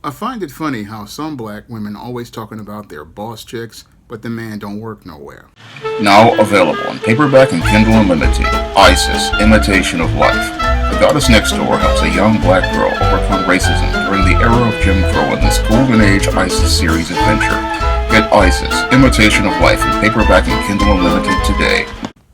I find it funny how some black women always talking about their boss chicks, but the man don't work nowhere. Now available in paperback and Kindle Unlimited, Isis, Imitation of Life. The Goddess Next Door helps a young black girl overcome racism during the era of Jim Crow in this Golden Age Isis series adventure. Get Isis, Imitation of Life in paperback and Kindle Unlimited today.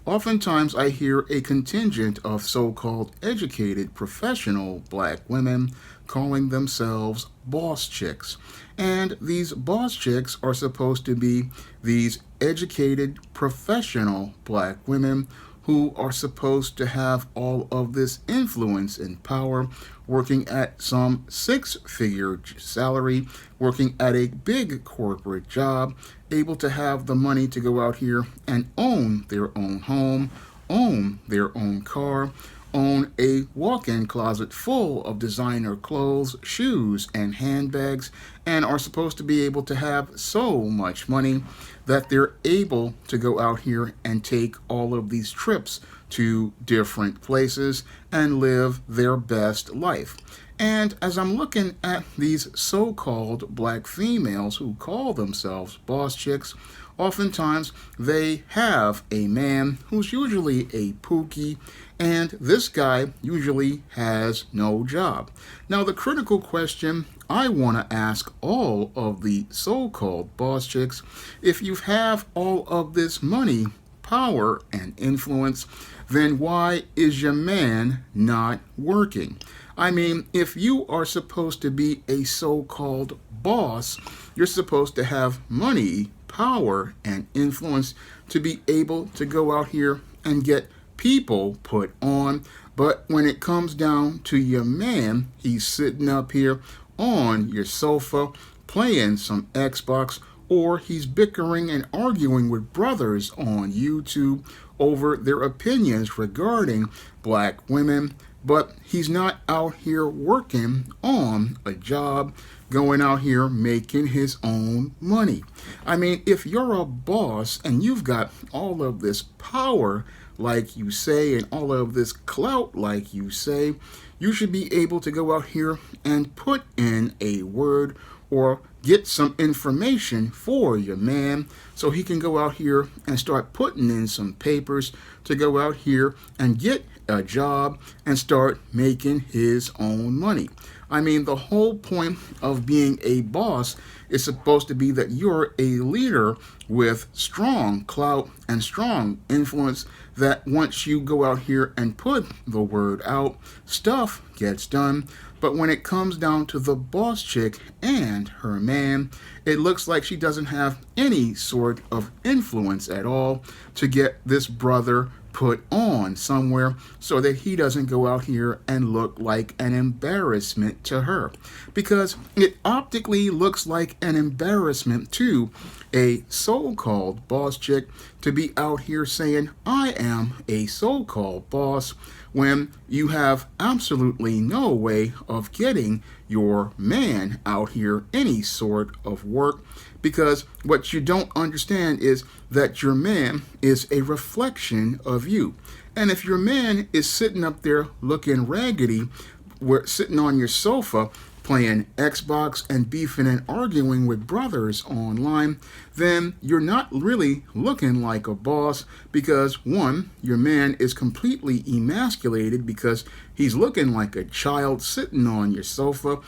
Oftentimes, I hear a contingent of so called educated professional black women calling themselves boss chicks. And these boss chicks are supposed to be these educated professional black women who are supposed to have all of this influence and power, working at some six-figure salary, working at a big corporate job, able to have the money to go out here and own their own home, own their own car, own a walk-in closet full of designer clothes, shoes, and handbags, and are supposed to be able to have so much money that they're able to go out here and take all of these trips to different places and live their best life. And as I'm looking at these so-called black females who call themselves boss chicks, oftentimes they have a man who's usually a pookie, and this guy usually has no job. Now, the critical question I want to ask all of the so-called boss chicks, if you have all of this money, power, and influence, then why is your man not working? I mean, if you are supposed to be a so-called boss, you're supposed to have money, power, and influence to be able to go out here and get people put on. But when it comes down to your man, he's sitting up here on your sofa playing some Xbox, or he's bickering and arguing with brothers on YouTube over their opinions regarding black women, but he's not out here working on a job, going out here making his own money. I mean, if you're a boss and you've got all of this power, like you say, and all of this clout, like you say, you should be able to go out here and put in a word or get some information for your man so he can go out here and start putting in some papers to go out here and get a job and start making his own money. I mean, the whole point of being a boss is supposed to be that you're a leader with strong clout and strong influence, that once you go out here and put the word out, stuff gets done. But when it comes down to the boss chick and her man, it looks like she doesn't have any sort of influence at all to get this brother put on somewhere so that he doesn't go out here and look like an embarrassment to her. Because it optically looks like an embarrassment to a so-called boss chick to be out here saying, I am a so-called boss, when you have absolutely no way of getting your man out here any sort of work, because what you don't understand is that your man is a reflection of you. And if your man is sitting up there looking raggedy, sitting on your sofa playing Xbox and beefing and arguing with brothers online, then you're not really looking like a boss, because one, your man is completely emasculated because he's looking like a child sitting on your sofa,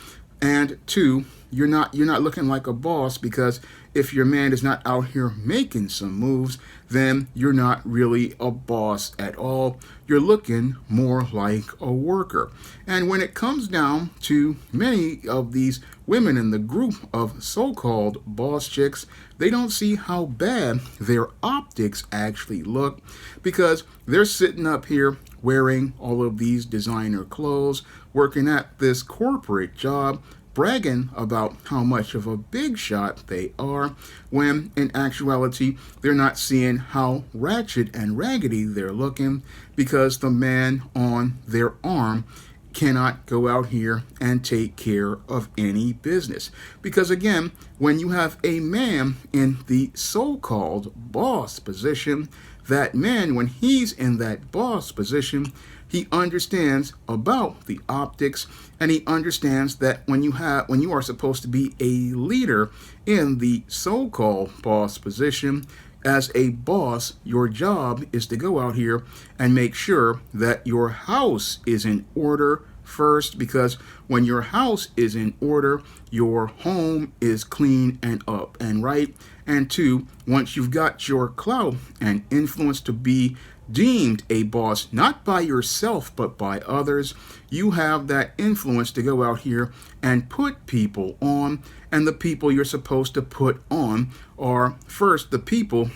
and two, you're not looking like a boss because if your man is not out here making some moves, then you're not really a boss at all. You're looking more like a worker. And when it comes down to many of these women in the group of so-called boss chicks, they don't see how bad their optics actually look, because they're sitting up here wearing all of these designer clothes, working at this corporate job, bragging about how much of a big shot they are, when in actuality they're not seeing how ratchet and raggedy they're looking, because the man on their arm cannot go out here and take care of any business. Because again, when you have a man in the so-called boss position, that man, when he's in that boss position, He understands about the optics, and he understands that when you are supposed to be a leader in the so-called boss position, as a boss, your job is to go out here and make sure that your house is in order first, because when your house is in order, your home is clean and up and right. And two, once you've got your clout and influence to be deemed a boss, not by yourself but by others, you have that influence to go out here and put people on. And the people you're supposed to put on are first the people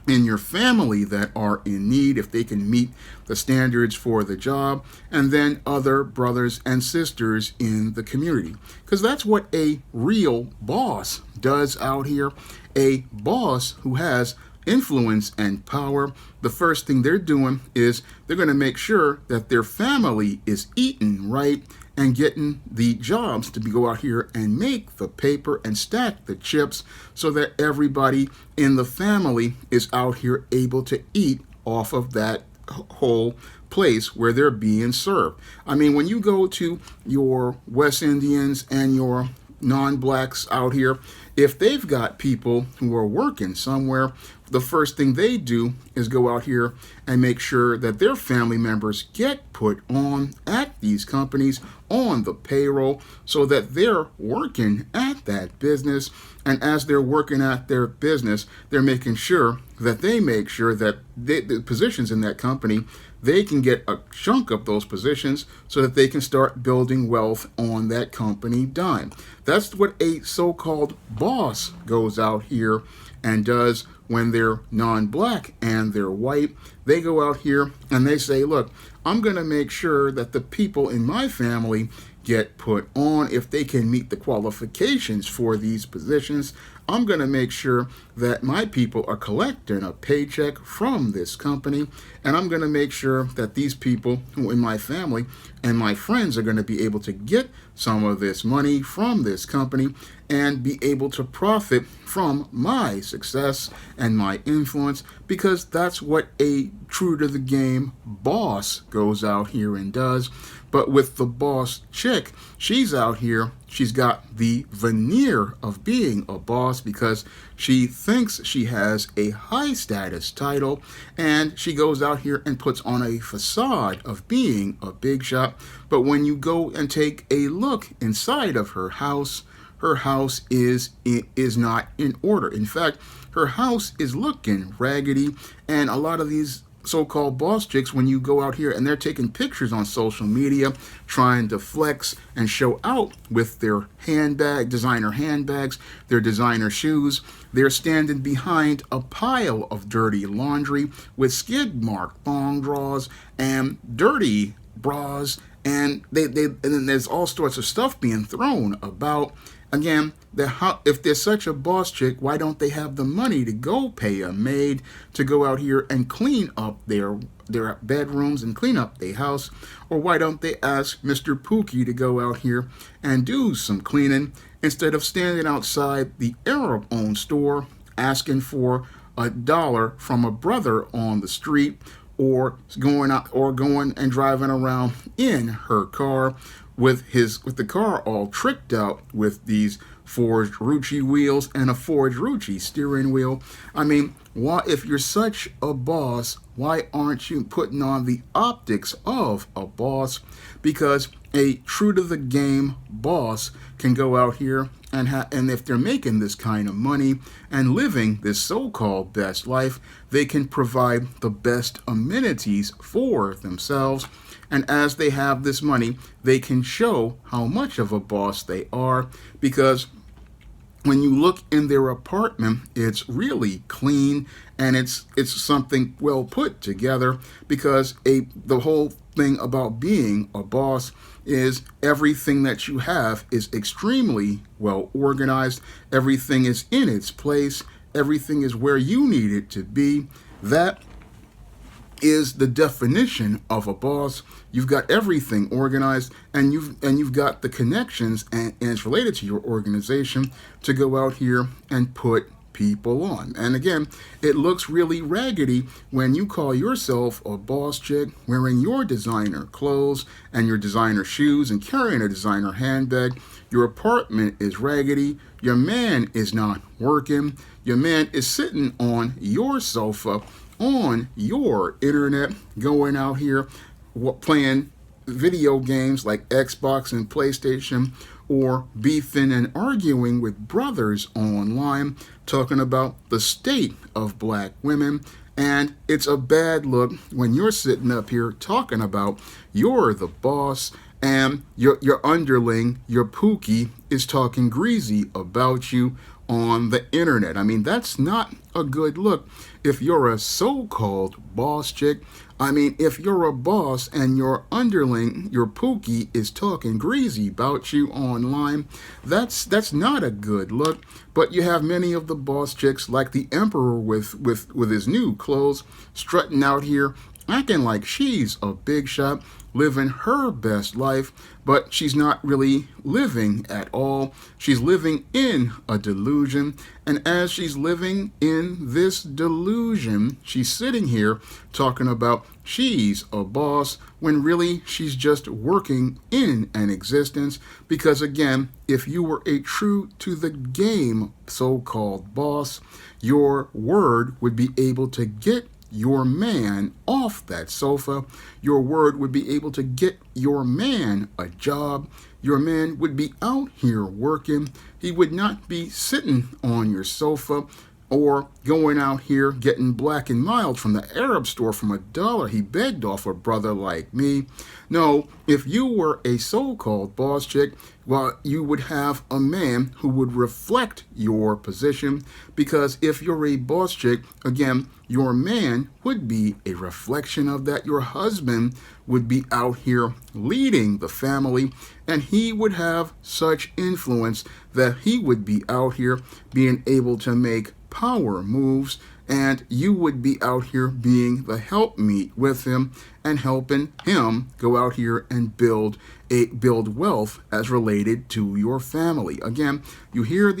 in your family that are in need, if they can meet the standards for the job, and then other brothers and sisters in the community. Because that's what a real boss does out here. A boss who has influence and power, the first thing they're doing is they're going to make sure that their family is eating right and getting the jobs to go out here and make the paper and stack the chips so that everybody in the family is out here able to eat off of that whole place where they're being served. I mean, when you go to your West Indians and your non-blacks out here, if they've got people who are working somewhere, the first thing they do is go out here and make sure that their family members get put on at these companies on the payroll so that they're working at that business. And as they're working at their business, they're making sure that the positions in that company, they can get a chunk of those positions so that they can start building wealth on that company dime. That's what a so-called boss goes out here and does. When they're non-black and they're white, they go out here and they say, look, I'm going to make sure that the people in my family get put on. If they can meet the qualifications for these positions, I'm going to make sure that my people are collecting a paycheck from this company, and I'm going to make sure that these people who in my family and my friends are going to be able to get some of this money from this company and be able to profit from my success and my influence, because that's what a true to the game boss goes out here and does. But with the boss chick, she's out here, she's got the veneer of being a boss because she thinks she has a high status title, and she goes out here and puts on a facade of being a big shot. But when you go and take a look inside of her house is not in order. In fact, her house is looking raggedy, and a lot of these so-called boss chicks, when you go out here and they're taking pictures on social media trying to flex and show out with their designer handbags, their designer shoes, they're standing behind a pile of dirty laundry with skid mark thong drawers and dirty bras, and then there's all sorts of stuff being thrown about. Again, if they're such a boss chick, why don't they have the money to go pay a maid to go out here and clean up their bedrooms and clean up their house? Or why don't they ask Mr. Pookie to go out here and do some cleaning instead of standing outside the Arab-owned store asking for $1 from a brother on the street, or going and driving around in her car with the car all tricked out with these forged Rucci wheels and a forged Rucci steering wheel. I mean, why, if you're such a boss, why aren't you putting on the optics of a boss? Because a true to the game boss can go out here and if they're making this kind of money and living this so-called best life, they can provide the best amenities for themselves. And as they have this money, they can show how much of a boss they are, because when you look in their apartment, it's really clean and it's something well put together, because the whole thing about being a boss is everything that you have is extremely well organized. Everything is in its place. Everything is where you need it to be. That is the definition of a boss. You've got everything organized, and you've got the connections, and it's related to your organization to go out here and put people on. And again, it looks really raggedy when you call yourself a boss chick wearing your designer clothes and your designer shoes and carrying a designer handbag. Your apartment is raggedy. Your man is not working. Your man is sitting on your sofa, on your internet, going out here playing video games like Xbox and PlayStation, or beefing and arguing with brothers online, talking about the state of black women. And it's a bad look when you're sitting up here talking about you're the boss and your underling, your pookie, is talking greasy about you on the internet. I mean, that's not a good look if you're a so-called boss chick. I mean, if you're a boss and your underling, your pookie, is talking greasy about you online, that's not a good look. But you have many of the boss chicks, like the emperor with his new clothes, strutting out here, acting like she's a big shot, living her best life, but she's not really living at all. She's living in a delusion, and as she's living in this delusion, she's sitting here talking about she's a boss when really she's just working in an existence. Because again, if you were a true to the game so-called boss, your word would be able to get your man off that sofa. Your word would be able to get your man a job. Your man would be out here working. He would not be sitting on your sofa or going out here getting Black and Mild from the Arab store from $1 he begged off a brother like me. No, if you were a so-called boss chick, well, you would have a man who would reflect your position, because if you're a boss chick, again, your man would be a reflection of that. Your husband would be out here leading the family, and he would have such influence that he would be out here being able to make power moves, and you would be out here being the helpmeet with him and helping him go out here and build wealth as related to your family. Again, you hear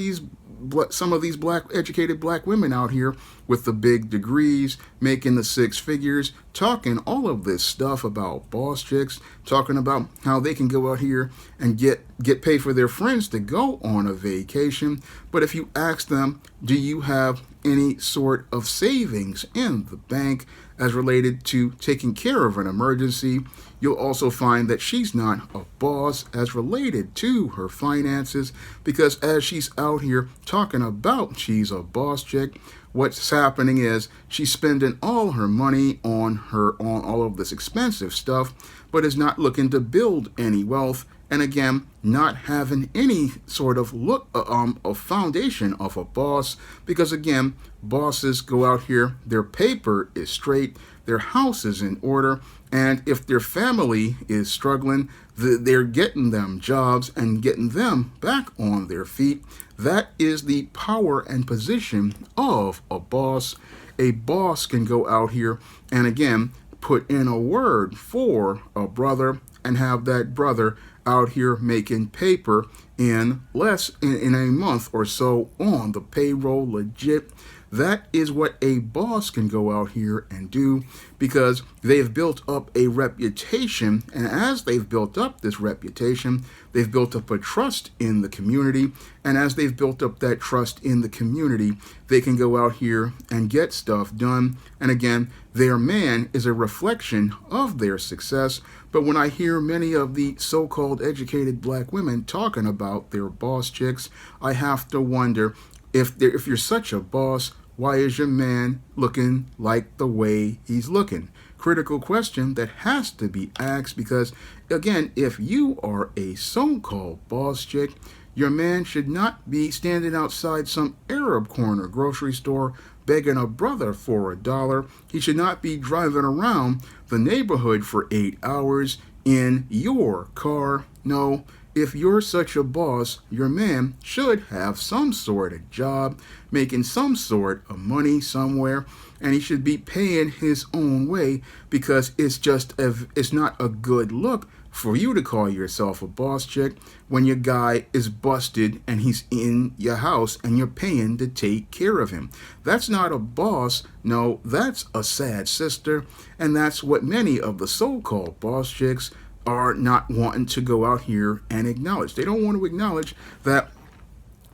some of these educated black women out here with the big degrees, making the six figures, talking all of this stuff about boss chicks, talking about how they can go out here and get paid for their friends to go on a vacation. But if you ask them, do you have any sort of savings in the bank as related to taking care of an emergency, you'll also find that she's not a boss as related to her finances, because as she's out here talking about she's a boss chick, what's happening is she's spending all her money on all of this expensive stuff, but is not looking to build any wealth. And again, not having any sort of a foundation of a boss, because again, bosses go out here, their paper is straight, their house is in order, and if their family is struggling, they're getting them jobs and getting them back on their feet. That is the power and position of a boss. A boss can go out here and again put in a word for a brother and have that brother out here making paper in a month or so on the payroll, legit. That is what a boss can go out here and do, because they've built up a reputation, and as they've built up this reputation, they've built up a trust in the community, and as they've built up that trust in the community, they can go out here and get stuff done. And again, their man is a reflection of their success. But when I hear many of the so-called educated black women talking about their boss chicks, I have to wonder, if you're such a boss, why is your man looking like the way he's looking? Critical question that has to be asked, because again, if you are a so-called boss chick, your man should not be standing outside some Arab corner grocery store begging a brother for $1. He should not be driving around the neighborhood for 8 hours in your car. No, if you're such a boss, your man should have some sort of job, making some sort of money somewhere, and he should be paying his own way, because it's not a good look for you to call yourself a boss chick when your guy is busted and he's in your house and you're paying to take care of him. That's not a boss. No, that's a sad sister. And that's what many of the so-called boss chicks are not wanting to go out here and acknowledge. They don't want to acknowledge that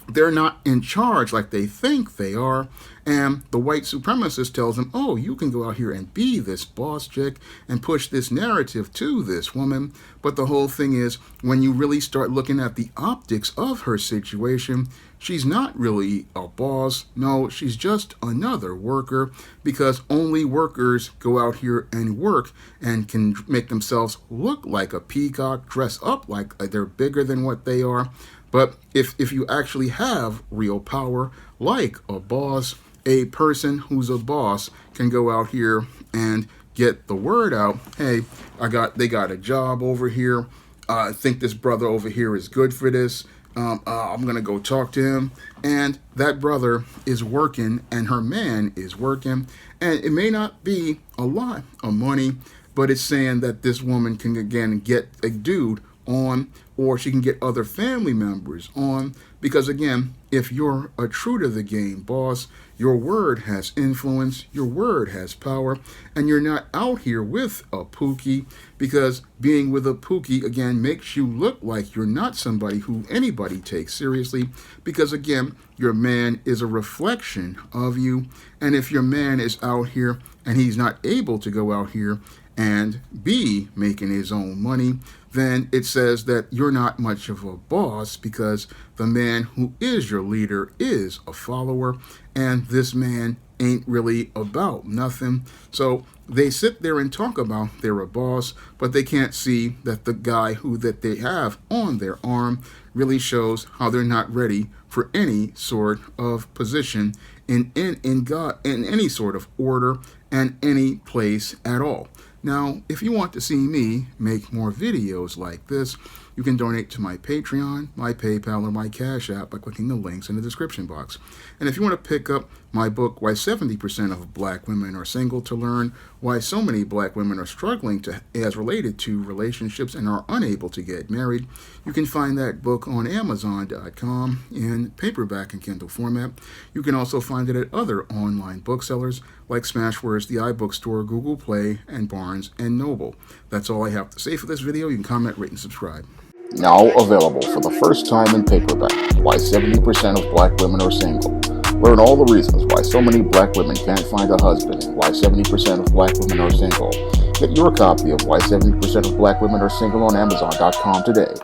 they're not in charge like they think they are. And the white supremacist tells them, oh, you can go out here and be this boss chick and push this narrative to this woman. But the whole thing is, when you really start looking at the optics of her situation, she's not really a boss. No, she's just another worker, because only workers go out here and work and can make themselves look like a peacock, dress up like they're bigger than what they are. But if you actually have real power, like a boss, a person who's a boss can go out here and get the word out. Hey, they got a job over here. I think this brother over here is good for this. I'm gonna go talk to him. And that brother is working, and her man is working, and it may not be a lot of money, but it's saying that this woman can again get a dude on, or she can get other family members on, because again, if you're a true to the game boss, your word has influence, your word has power, and you're not out here with a pookie, because being with a pookie again makes you look like you're not somebody who anybody takes seriously, because again, your man is a reflection of you. And if your man is out here and he's not able to go out here and be making his own money, then it says that you're not much of a boss, because the man who is your leader is a follower, and this man ain't really about nothing. So they sit there and talk about they're a boss, but they can't see that the guy that they have on their arm really shows how they're not ready for any sort of position in any sort of order and any place at all. Now, if you want to see me make more videos like this, you can donate to my Patreon, my PayPal, or my Cash App by clicking the links in the description box. And if you want to pick up my book, Why 70% of Black Women Are Single, to learn why so many Black women are struggling as related to relationships and are unable to get married, you can find that book on Amazon.com in paperback and Kindle format. You can also find it at other online booksellers like Smashwords, the iBookstore, Google Play, and Barnes & Noble. That's all I have to say for this video. You can comment, rate, and subscribe. Now available for the first time in paperback, Why 70% of Black Women Are Single. Learn all the reasons why so many Black women can't find a husband and why 70% of Black women are single. Get your copy of Why 70% of Black Women Are Single on Amazon.com today.